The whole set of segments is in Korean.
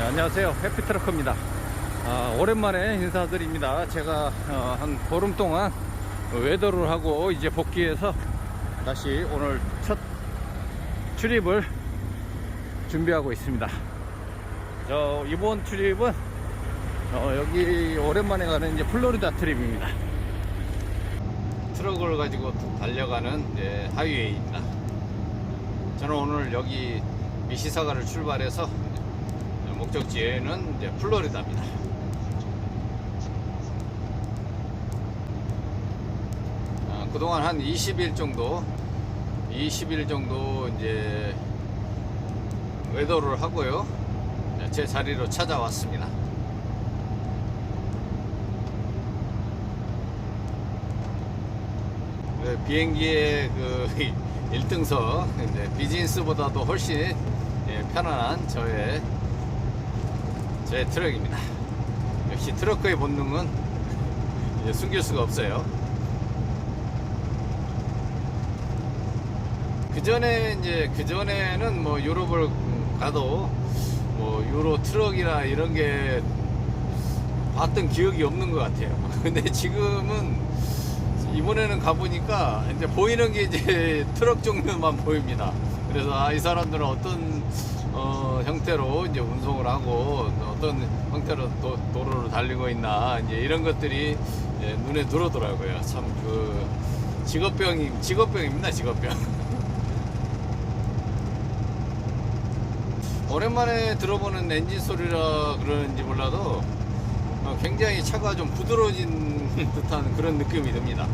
안녕하세요. 해피트럭커입니다. 오랜만에 인사드립니다. 제가 한 보름 동안 외도를 하고 이제 복귀해서 다시 오늘 첫 출입을 준비하고 있습니다. 이번 출입은 여기 오랜만에 가는 이제 플로리다 트립입니다. 트럭을 가지고 달려가는 하이웨이입니다. 저는 오늘 여기 미시사가를 출발해서 목적지에는 이제 플로리다입니다. 그동안 한 20일 정도 이제 외도를 하고요. 제 자리로 찾아왔습니다. 비행기의 그 1등석 비즈니스보다도 훨씬 편안한 저의 트럭입니다. 역시 트럭커의 본능은 숨길 수가 없어요. 그전에는 뭐 유럽을 가도 뭐 유로 트럭이나 이런 게 봤던 기억이 없는 것 같아요. 근데 지금은 이번에는 가보니까 이제 보이는 게 이제 트럭 종류만 보입니다. 그래서 이 사람들은 어떤 형태로 이제 운송을 하고 어떤 형태로 도로를 달리고 있나 이제 이런 것들이 눈에 들어오더라고요. 참 그 직업병입니다. 직업병. 오랜만에 들어보는 엔진 소리라 그러는지 몰라도 굉장히 차가 좀 부드러워진 듯한 그런 느낌이 듭니다.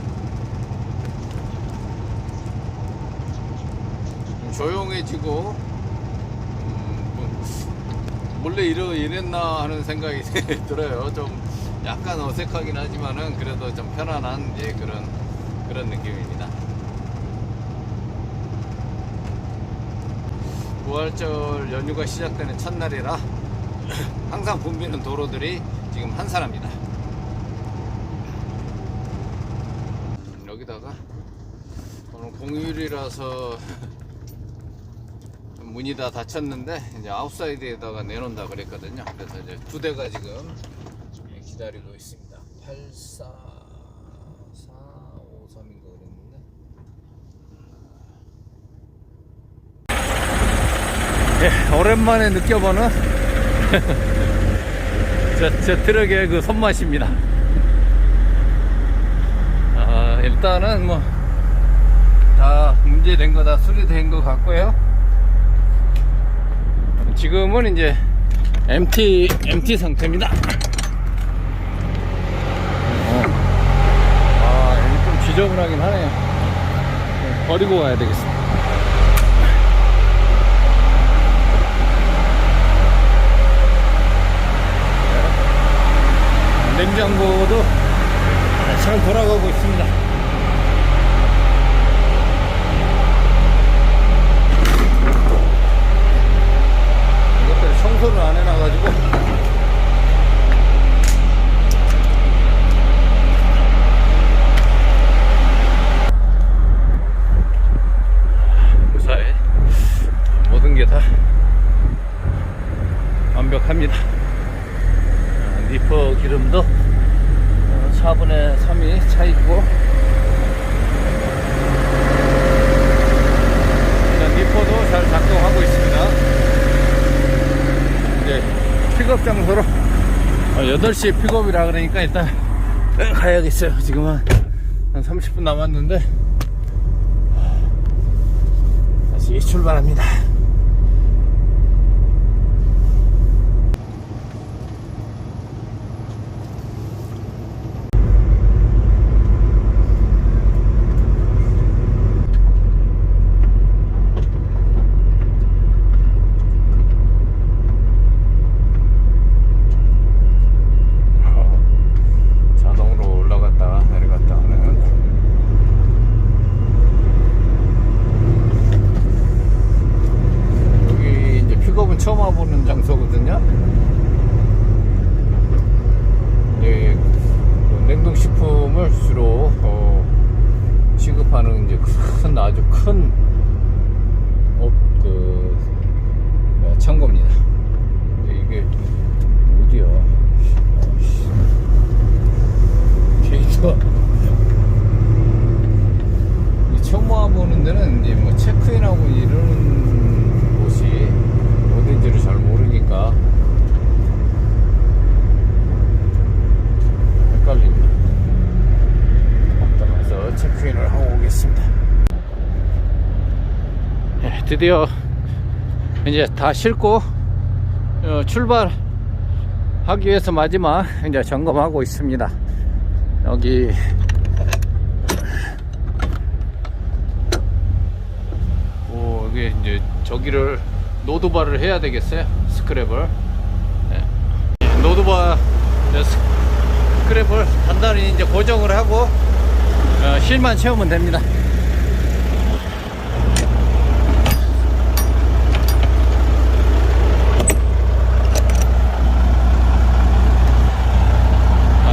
좀 조용해지고 원래 이랬나 하는 생각이 들어요. 좀 약간 어색하긴 하지만은 그래도 좀 편안한 그런 느낌입니다. 부활절 연휴가 시작되는 첫날이라 항상 붐비는 도로들이 지금 한산합니다. 여기다가 오늘 공휴일이라서 문이 다 닫혔는데 이제 아웃사이드에다가 내놓는다 그랬거든요. 그래서 이제 2대가 지금 기다리고 있습니다. 84453인가 그랬는데 오랜만에 느껴보는 제 트럭의 그 손맛입니다. 일단은 뭐 다 문제된 거 다 수리된 것 같고요. 지금은 이제 MT 상태입니다. 여기 좀 지저분하긴 하네요. 버리고 가야 되겠습니다. 냉장고도 잘 돌아가고 있습니다. 이것들 청소를 안 해놔가지고 무사히 모든 게 다 완벽합니다. 니퍼 기름도 4분의 3이 차있고 니퍼도 잘 작동하고 있습니다. 이제 픽업 장소로 8시 픽업이라 그러니까 일단 가야겠어요. 지금 한 30분 남았는데 다시 출발합니다. 처음 와보는 장소거든요. 냉동식품을 주로 취급하는 이제 아주 큰 창고입니다. 이게 드디어 이제 다 싣고 출발하기 위해서 마지막 이제 점검하고 있습니다. 여기 여기 이제 저기를 노드바를 해야 되겠어요. 스크랩을. 네. 노드바 스크랩을 단단히 이제 고정을 하고 실만 채우면 됩니다.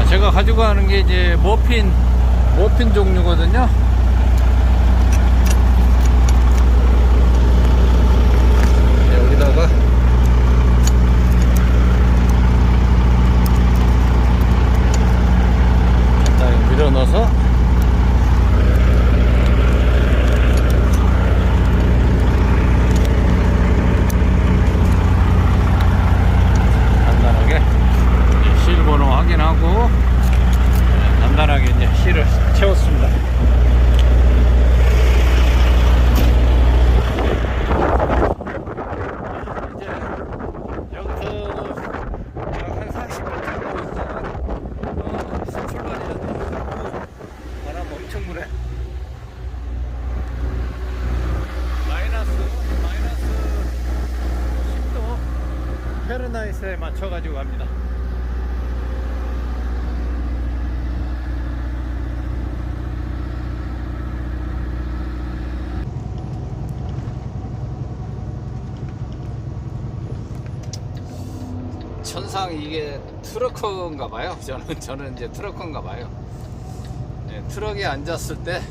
제가 가지고 가는 게 이제 머핀 종류거든요. 여기다가 간단히 밀어 넣어서 간단하게 실 번호 확인하고 간단하게 이제 실을 채웠습니다. 이제 여기서 한 40분 정도 있다가 출발해야 돼요. 바람 엄청 부네. 마이너스 10도 페르나이트에 맞춰가지고 갑니다. 천상 이게 트러커인가 봐요. 저는 이제 트러커인가 봐요. 네, 트럭에 앉았을 때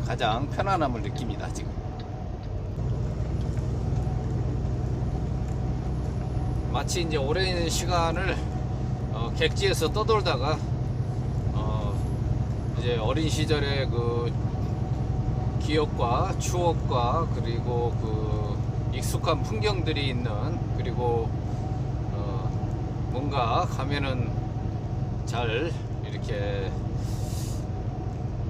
가장 편안함을 느낍니다. 지금 마치 이제 오랜 시간을 객지에서 떠돌다가 이제 어린 시절의 그 기억과 추억과 그리고 그 익숙한 풍경들이 있는, 그리고 뭔가 가면은 잘 이렇게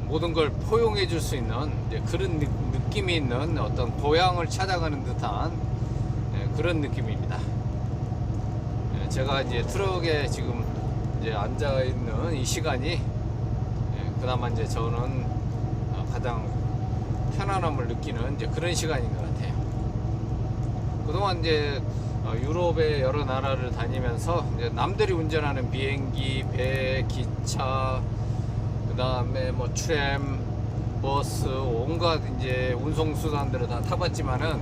모든 걸 포용해 줄 수 있는 그런 느낌이 있는 어떤 고향을 찾아가는 듯한 그런 느낌입니다. 제가 이제 트럭에 지금 이제 앉아 있는 이 시간이 그나마 이제 저는 가장 편안함을 느끼는 이제 그런 시간인 것 같아요. 그동안 이제 유럽의 여러 나라를 다니면서 이제 남들이 운전하는 비행기, 배, 기차, 그 다음에 뭐 트램, 버스, 온갖 이제 운송수단들을 다 타봤지만은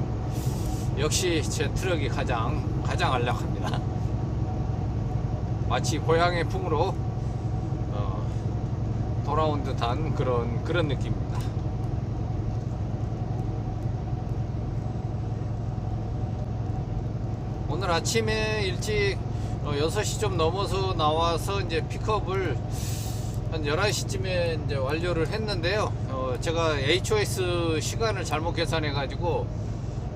역시 제 트럭이 가장 안락합니다. 마치 고향의 품으로 돌아온 듯한 그런 느낌입니다. 오늘 아침에 일찍 6시 좀 넘어서 나와서 이제 픽업을 한 11시쯤에 이제 완료를 했는데요. 제가 HOS 시간을 잘못 계산해 가지고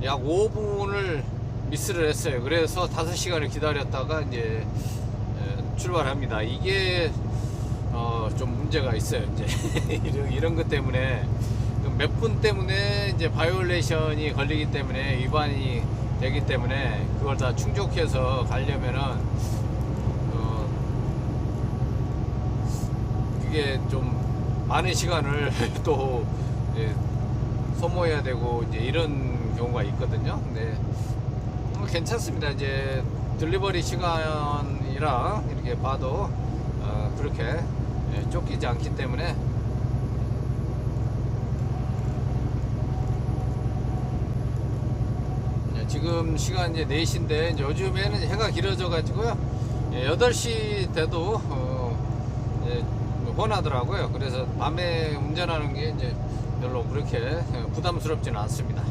약 5분을 미스를 했어요. 그래서 5시간을 기다렸다가 이제 출발합니다. 이게 좀 문제가 있어요. 이제 이런 것 때문에 몇 분 때문에 이제 바이올레이션이 걸리기 때문에, 위반이 되기 때문에 그걸 다 충족해서 가려면은 그게 좀 많은 시간을 또 소모해야 되고 이제 이런 경우가 있거든요. 근데 괜찮습니다. 이제 딜리버리 시간이라 이렇게 봐도 그렇게 쫓기지 않기 때문에 지금 시간 이제 4시인데 이제 요즘에는 해가 길어져 가지고요, 8시 돼도 훤하더라고요. 그래서 밤에 운전하는 게 이제 별로 그렇게 부담스럽지는 않습니다.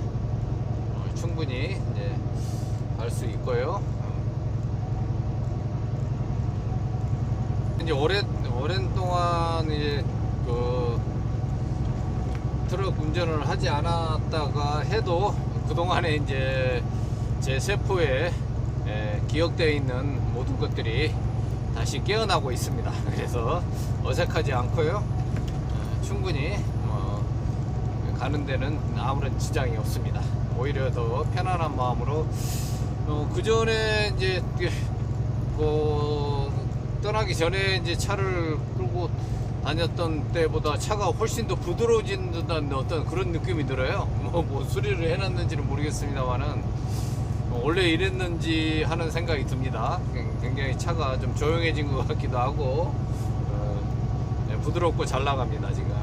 충분히 이제 갈 수 있고요. 이제 오랜 동안 이제 그 트럭 운전을 하지 않았다가 해도 그동안에 이제 제 세포에 기억되어 있는 모든 것들이 다시 깨어나고 있습니다. 그래서 어색하지 않고요, 충분히 가는 데는 아무런 지장이 없습니다. 오히려 더 편안한 마음으로 그 전에 이제 떠나기 전에 이제 차를 끌고 다녔던 때보다 차가 훨씬 더 부드러워진다는 어떤 그런 느낌이 들어요. 뭐 수리를 해놨는지는 모르겠습니다만은 원래 이랬는지 하는 생각이 듭니다. 굉장히 차가 좀 조용해진 것 같기도 하고 부드럽고 잘 나갑니다 지금.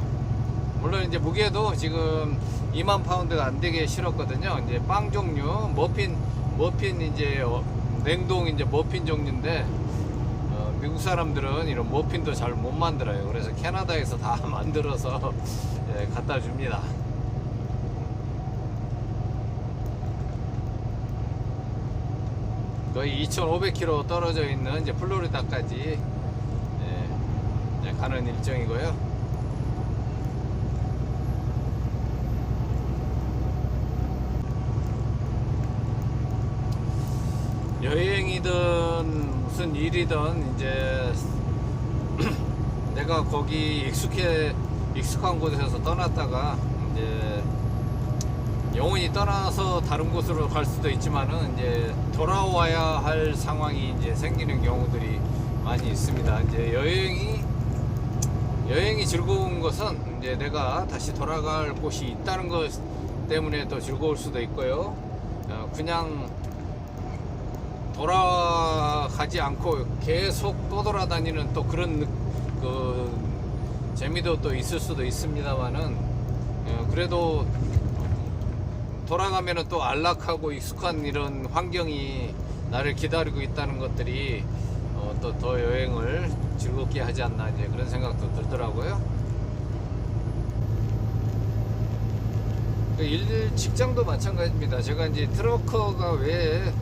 물론 이제 무게도 지금 2만 파운드가 안 되게 실었거든요. 이제 빵 종류, 머핀 이제 냉동 이제 머핀 종류인데 미국 사람들은 이런 머핀도 잘 못 만들어요. 그래서 캐나다에서 다 만들어서 갖다 줍니다. 거의 2,500km 떨어져 있는 이제 플로리다까지 가는 일정이고요. 여행이든 무슨 일이든 이제 내가 거기 익숙한 곳에서 떠났다가 이제 영원히 떠나서 다른 곳으로 갈 수도 있지만은 이제 돌아와야 할 상황이 이제 생기는 경우들이 많이 있습니다. 이제 여행이 즐거운 것은 이제 내가 다시 돌아갈 곳이 있다는 것 때문에 더 즐거울 수도 있고요. 그냥 돌아가지 않고 계속 떠돌아다니는 또 그런 그 재미도 또 있을 수도 있습니다만은 그래도 돌아가면은 또 안락하고 익숙한 이런 환경이 나를 기다리고 있다는 것들이 또 더 여행을 즐겁게 하지 않나 이제 그런 생각도 들더라고요. 직장도 마찬가지입니다. 제가 이제 트러커가 왜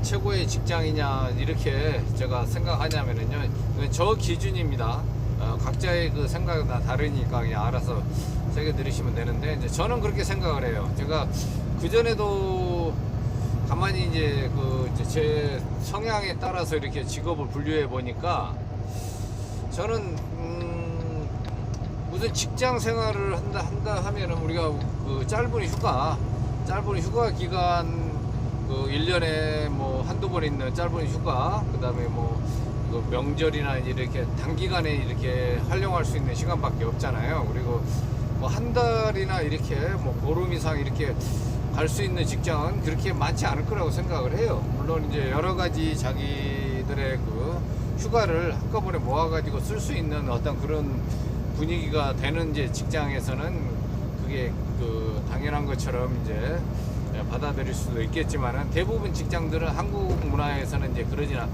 최고의 직장이냐 이렇게 제가 생각하냐면요, 저 기준입니다. 각자의 그 생각은 다 다르니까 그냥 알아서 새겨 들으시면 되는데, 이제 저는 그렇게 생각을 해요. 제가 그 전에도 가만히 이제 제 성향에 따라서 이렇게 직업을 분류해 보니까 저는 무슨 직장 생활을 한다 하면은 우리가 그 짧은 휴가 기간 1년에 뭐 한두 번 있는 짧은 휴가, 그 다음에 그 명절이나 이렇게 단기간에 이렇게 활용할 수 있는 시간밖에 없잖아요. 그리고 한 달이나 이렇게 보름 이상 이렇게 갈 수 있는 직장은 그렇게 많지 않을 거라고 생각을 해요. 물론 이제 여러 가지 자기들의 그 휴가를 한꺼번에 모아가지고 쓸 수 있는 어떤 그런 분위기가 되는 이제 직장에서는 그게 당연한 것처럼 이제 받아들일 수도 있겠지만은, 대부분 직장들은 한국 문화에서는 이제 그러지는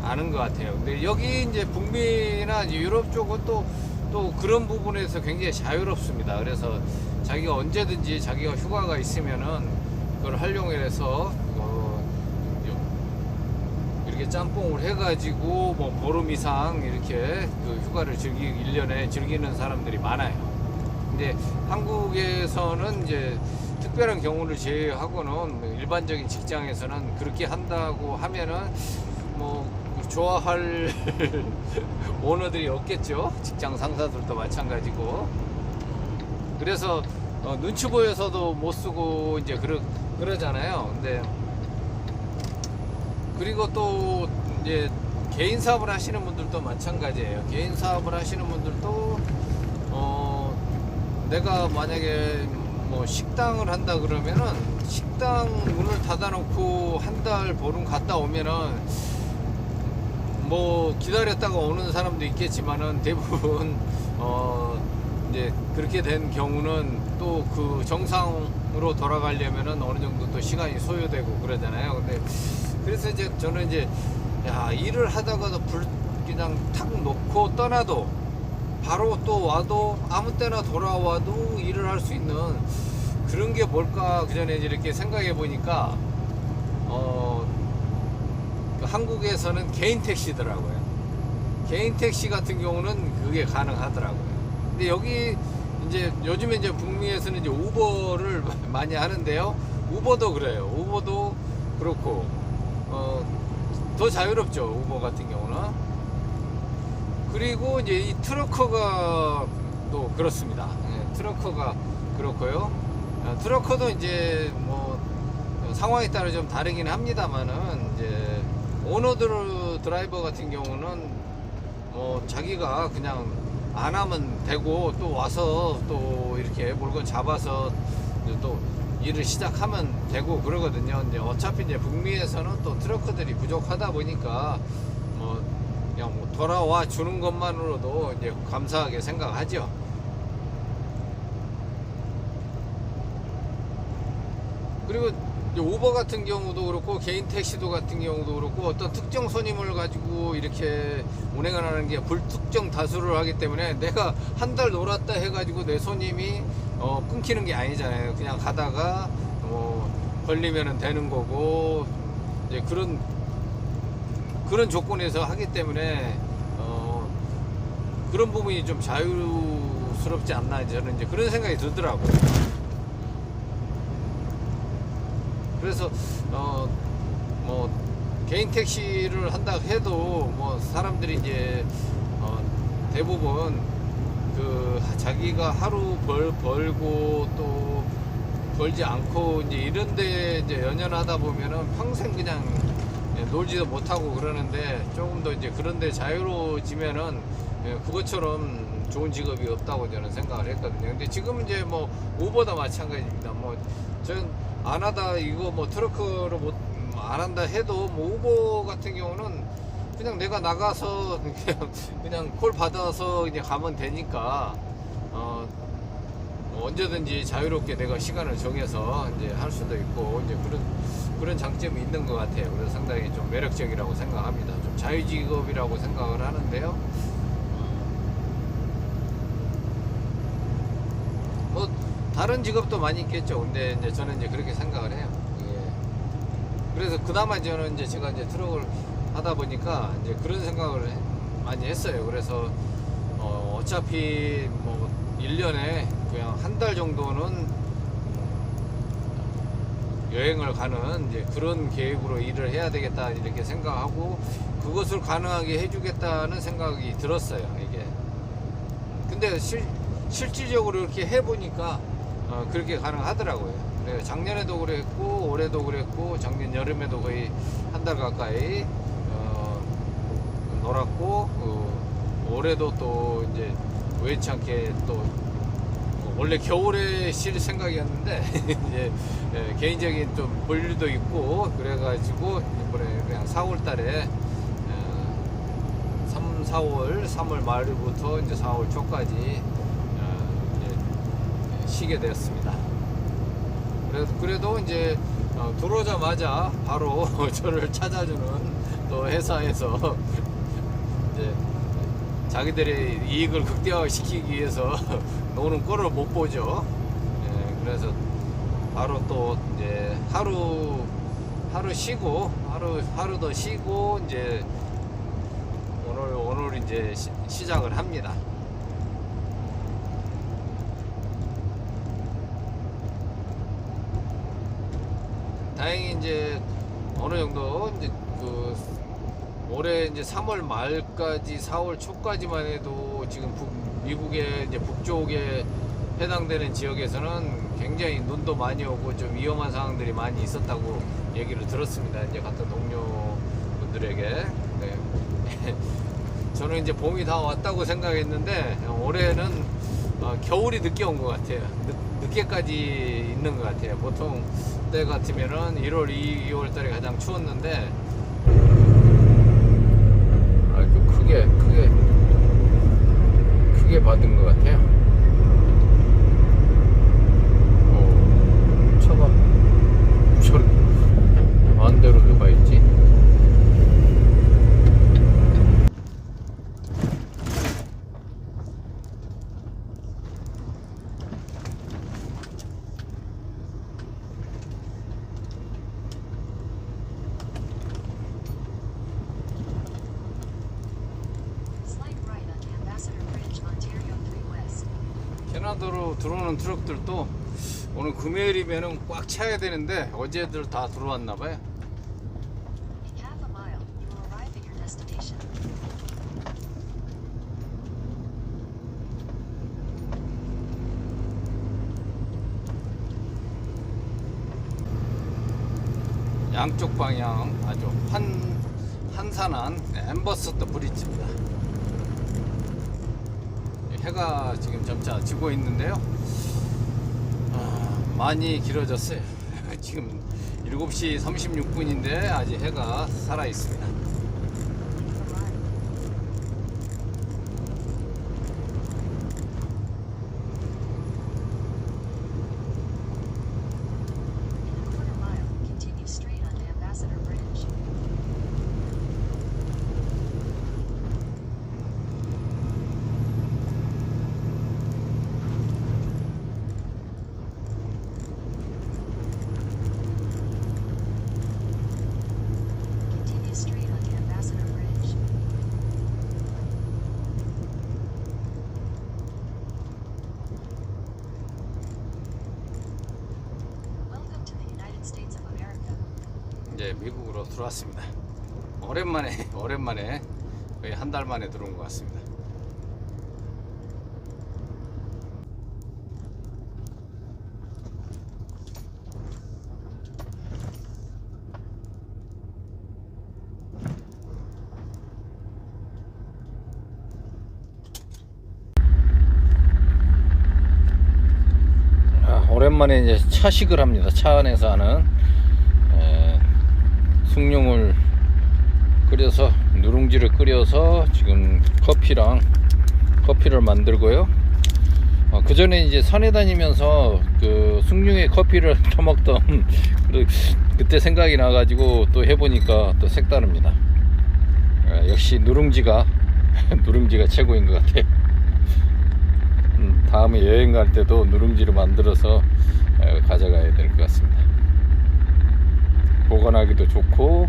않은 것 같아요. 근데 여기 이제 북미나 이제 유럽 쪽은 또 그런 부분에서 굉장히 자유롭습니다. 그래서 자기가 언제든지 자기가 휴가가 있으면은 그걸 활용해서 이렇게 짬뽕을 해가지고 보름 이상 이렇게 휴가를 1년에 즐기는 사람들이 많아요. 근데 한국에서는 이제 특별한 경우를 제외하고는 일반적인 직장에서는 그렇게 한다고 하면은 좋아할 오너들이 없겠죠. 직장 상사들도 마찬가지고. 그래서 눈치 보여서도 못 쓰고 이제 그러잖아요. 근데 그리고 또 이제 개인 사업을 하시는 분들도 마찬가지예요. 개인 사업을 하시는 분들도 내가 만약에 식당을 한다 그러면은 식당 문을 닫아놓고 한 달 보름 갔다 오면은 기다렸다가 오는 사람도 있겠지만은 대부분 이제 그렇게 된 경우는 또 그 정상으로 돌아가려면은 어느 정도 또 시간이 소요되고 그러잖아요. 근데 그래서 이제 저는 이제 일을 하다가도 그냥 탁 놓고 떠나도 바로 또 와도 아무 때나 돌아와도 일을 할 수 있는 그런 게 뭘까 그 전에 이렇게 생각해 보니까 한국에서는 개인 택시더라고요. 개인 택시 같은 경우는 그게 가능하더라고요. 근데 여기 이제 요즘에 이제 북미에서는 이제 우버를 많이 하는데요. 우버도 그래요. 우버도 그렇고 더 자유롭죠. 우버 같은 경우는. 그리고 이제 이 트러커가 또 그렇습니다. 트러커가 그렇고요. 트러커도 이제 뭐 상황에 따라 좀 다르긴 합니다만은 이제 오너드 드라이버 같은 경우는 뭐 자기가 그냥 안 하면 되고 또 와서 또 이렇게 물건 잡아서 이제 또 일을 시작하면 되고 그러거든요. 이제 어차피 이제 북미에서는 또 트러커들이 부족하다 보니까 뭐 그냥 뭐 돌아와 주는 것만으로도 이제 감사하게 생각하죠. 그리고 이제 우버 같은 경우도 그렇고 개인 택시도 같은 경우도 그렇고 어떤 특정 손님을 가지고 이렇게 운행을 하는 게 불특정 다수를 하기 때문에 내가 한 달 놀았다 해가지고 내 손님이 끊기는 게 아니잖아요. 그냥 가다가 걸리면은 되는 거고 이제 그런 조건에서 하기 때문에 그런 부분이 좀 자유스럽지 않나 저는 이제 그런 생각이 들더라고요. 그래서 뭐 개인 택시를 한다 해도 뭐 사람들이 이제 대부분 그 자기가 하루 벌고 또 벌지 않고 이제 이런데 이제 연연하다 보면은 평생 그냥 놀지도 못하고 그러는데 조금 더 이제 그런데 자유로워지면은 그것처럼 좋은 직업이 없다고 저는 생각을 했거든요. 근데 지금 이제 뭐 우버도 마찬가지입니다. 뭐 전 안 하다 이거 뭐 트러크로 안 한다 해도 뭐 우버 같은 경우는 그냥 내가 나가서 그냥 콜 받아서 이제 가면 되니까 언제든지 자유롭게 내가 시간을 정해서 이제 할 수도 있고 이제 그런 장점이 있는 것 같아요. 그래서 상당히 좀 매력적이라고 생각합니다. 좀 자유직업이라고 생각을 하는데요. 뭐 다른 직업도 많이 있겠죠. 근데 이제 저는 이제 그렇게 생각을 해요. 예. 그래서 그나마 저는 이제 제가 이제 트럭을 하다 보니까 이제 그런 생각을 많이 했어요. 그래서 어차피 뭐 1년에 그냥 한 달 정도는 여행을 가는 이제 그런 계획으로 일을 해야 되겠다 이렇게 생각하고 그것을 가능하게 해주겠다는 생각이 들었어요. 이게 근데 실질적으로 이렇게 해보니까 그렇게 가능하더라고요. 작년에도 그랬고 올해도 그랬고 작년 여름에도 거의 한 달 가까이 놀았고 올해도 또 이제 우연치 않게 또 원래 겨울에 쉴 생각이었는데 이제 개인적인 좀 볼일도 있고 그래가지고 이번에 그냥 4월달에 3월 말부터 이제 4월 초까지 이제 쉬게 되었습니다. 그래도 이제 들어오자마자 바로 저를 찾아주는 또 회사에서 이제 자기들의 이익을 극대화시키기 위해서 노는 꼴을 못 보죠. 예, 그래서 바로 또 이제 하루 쉬고 하루 더 쉬고 이제 오늘 이제 시작을 합니다. 다행히 이제 어느 정도 이제 그 올해 이제 3월 말까지 4월 초까지만 해도 지금 미국의 이제 북쪽에 해당되는 지역에서는 굉장히 눈도 많이 오고 좀 위험한 상황들이 많이 있었다고 얘기를 들었습니다. 이제 같은 동료분들에게. 네. 저는 이제 봄이 다 왔다고 생각했는데 올해는 겨울이 늦게 온 것 같아요. 늦게까지 있는 것 같아요. 보통 때 같으면은 1월, 2월 달에 가장 추웠는데 아주 크게 받은 것 같아요. 차가 저렇게 반대로 누가 있지? 캐나다로 들어오는 트럭들도 오늘 금요일이면은 꽉 차야 되는데 어제들 다 들어왔나 봐요. 양쪽 방향 아주 한산한 엠버서더 브릿지입니다. 해가 지금 점차 지고 있는데요. 많이 길어졌어요. 지금 7시 36분인데 아직 해가 살아 있습니다. 이제 미국으로 들어왔습니다. 오랜만에 거의 한 달 만에 들어온 것 같습니다. 오랜만에 이제 차식을 합니다. 차 안에서 하는 숭늉을 끓여서 누룽지를 끓여서 지금 커피를 만들고요. 그 전에 이제 산에 다니면서 그 숭늉에 커피를 처먹던 그때 생각이 나가지고 또 해보니까 또 색다릅니다. 역시 누룽지가 최고인 것 같아요. 다음에 여행 갈 때도 누룽지를 만들어서 가져가야 될 것 같습니다. 보관하기도 좋고